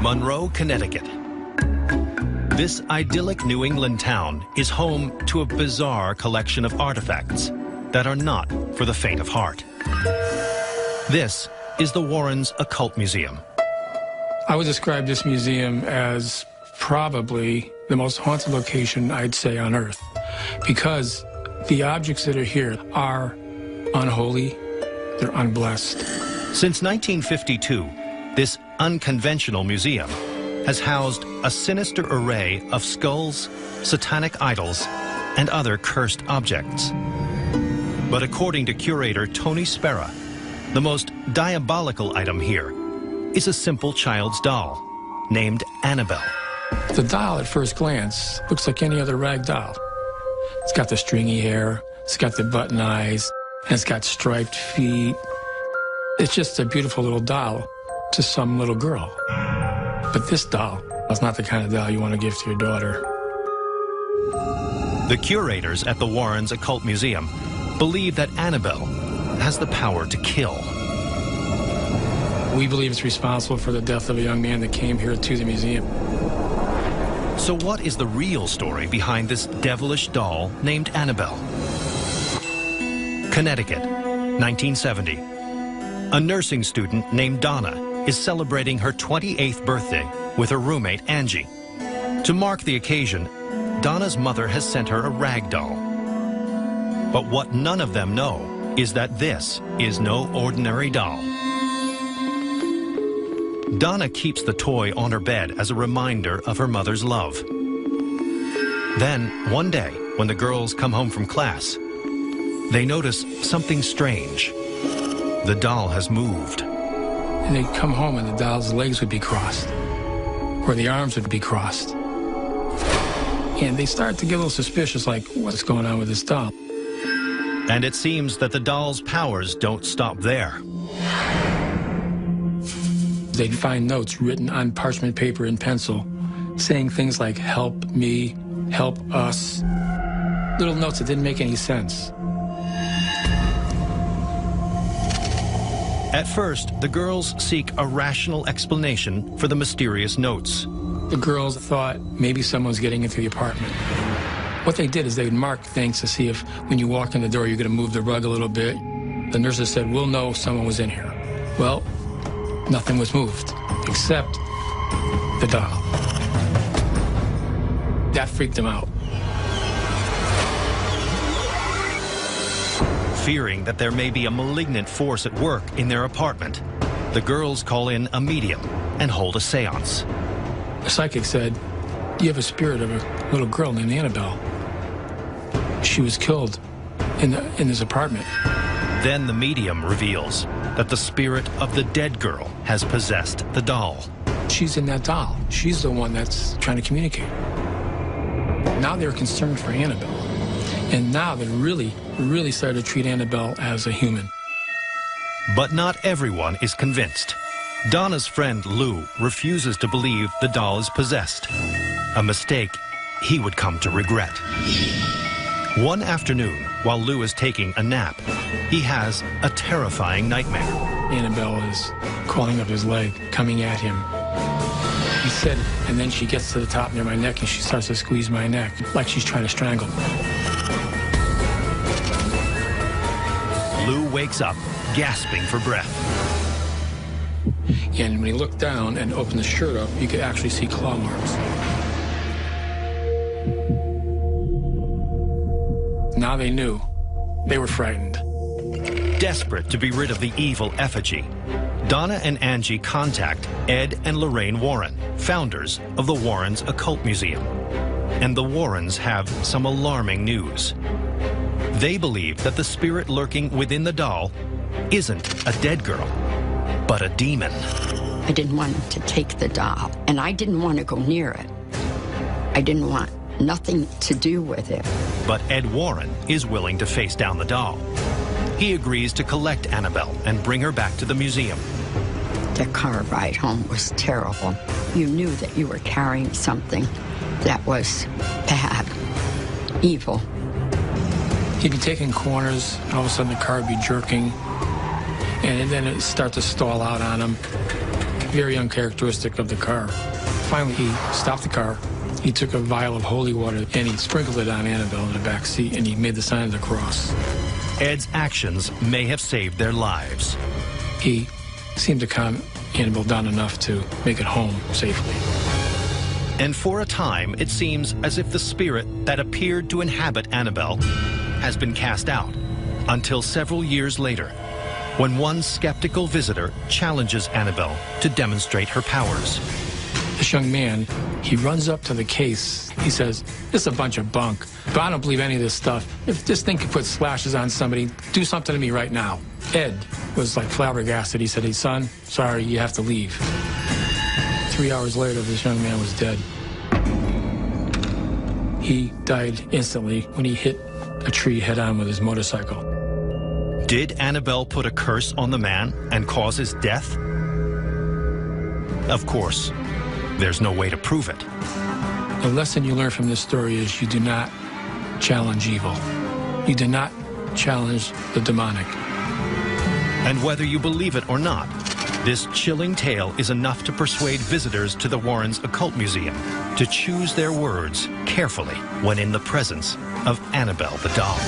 Monroe, Connecticut. This idyllic New England town is home to a bizarre collection of artifacts that are not for the faint of heart. This is the Warrens' Occult Museum. I would describe this museum as probably the most haunted location, I'd say, on Earth, because the objects that are here are unholy, they're unblessed. Since 1952, this unconventional museum has housed a sinister array of skulls, satanic idols, and other cursed objects. But according to curator Tony Spera, the most diabolical item here is a simple child's doll named Annabelle. The doll, at first glance, looks like any other rag doll. It's got the stringy hair, it's got the button eyes, and it's got striped feet. It's just a beautiful little doll to some little girl. But this doll is not the kind of doll you want to give to your daughter. The curators at the Warrens' Occult Museum believe that Annabelle has the power to kill. We believe it's responsible for the death of a young man that came here to the museum. So what is the real story behind this devilish doll named Annabelle? Connecticut, 1970. A nursing student named Donna is celebrating her 28th birthday with her roommate, Angie. To mark the occasion, Donna's mother has sent her a rag doll. But what none of them know is that this is no ordinary doll. Donna keeps the toy on her bed as a reminder of her mother's love. Then, one day, when the girls come home from class, they notice something strange. The doll has moved. And they'd come home and the doll's legs would be crossed, or the arms would be crossed. And they start to get a little suspicious, like, what's going on with this doll? And it seems that the doll's powers don't stop there. They'd find notes written on parchment paper in pencil, saying things like, help me, help us. Little notes that didn't make any sense. At first, the girls seek a rational explanation for the mysterious notes. The girls thought maybe someone's getting into the apartment. What they did is they would mark things to see if, when you walk in the door, you're going to move the rug a little bit. The nurses said, we'll know someone was in here. Well, nothing was moved, except the doll. That freaked them out. Fearing that there may be a malignant force at work in their apartment, the girls call in a medium and hold a seance. The psychic said, you have a spirit of a little girl named Annabelle. She was killed in this apartment. Then the medium reveals that the spirit of the dead girl has possessed the doll. She's in that doll. She's the one that's trying to communicate. Now they're concerned for Annabelle. And now they really started to treat Annabelle as a human. But not everyone is convinced. Donna's friend Lou refuses to believe the doll is possessed, a mistake he would come to regret. One afternoon, while Lou is taking a nap, he has a terrifying nightmare. Annabelle is crawling up his leg, coming at him. He said, and then she gets to the top near my neck and she starts to squeeze my neck like she's trying to strangle me. Lou wakes up, gasping for breath. And when he looked down and opened the shirt up, you could actually see claw marks. Now they knew. They were frightened. Desperate to be rid of the evil effigy, Donna and Angie contact Ed and Lorraine Warren, founders of the Warrens' Occult Museum. And the Warrens have some alarming news. They believe that the spirit lurking within the doll isn't a dead girl, but a demon. I didn't want him to take the doll, and I didn't want to go near it. I didn't want nothing to do with it. But Ed Warren is willing to face down the doll. He agrees to collect Annabelle and bring her back to the museum. The car ride home was terrible. You knew that you were carrying something that was bad, evil. He'd be taking corners, and all of a sudden the car would be jerking, and then it'd start to stall out on him. very uncharacteristic of the car. Finally, he stopped the car. He took a vial of holy water and he sprinkled it on Annabelle in the back seat, and he made the sign of the cross. Ed's actions may have saved their lives. He seemed to calm Annabelle down enough to make it home safely. And for a time, it seems as if the spirit that appeared to inhabit Annabelle has been cast out, until several years later, when one skeptical visitor challenges Annabelle to demonstrate her powers. This young man, he runs up to the case. He says, "This is a bunch of bunk, but I don't believe any of this stuff. If this thing could put slashes on somebody, do something to me right now." Ed was like flabbergasted. He said, "Hey, son, sorry, you have to leave." 3 hours later, this young man was dead. He died instantly when he hit a tree head-on with his motorcycle. Did Annabelle put a curse on the man and cause his death? Of course, there's no way to prove it. The lesson you learn from this story is you do not challenge evil. You do not challenge the demonic. And whether you believe it or not, this chilling tale is enough to persuade visitors to the Warrens Occult Museum to choose their words carefully when in the presence of Annabelle the doll.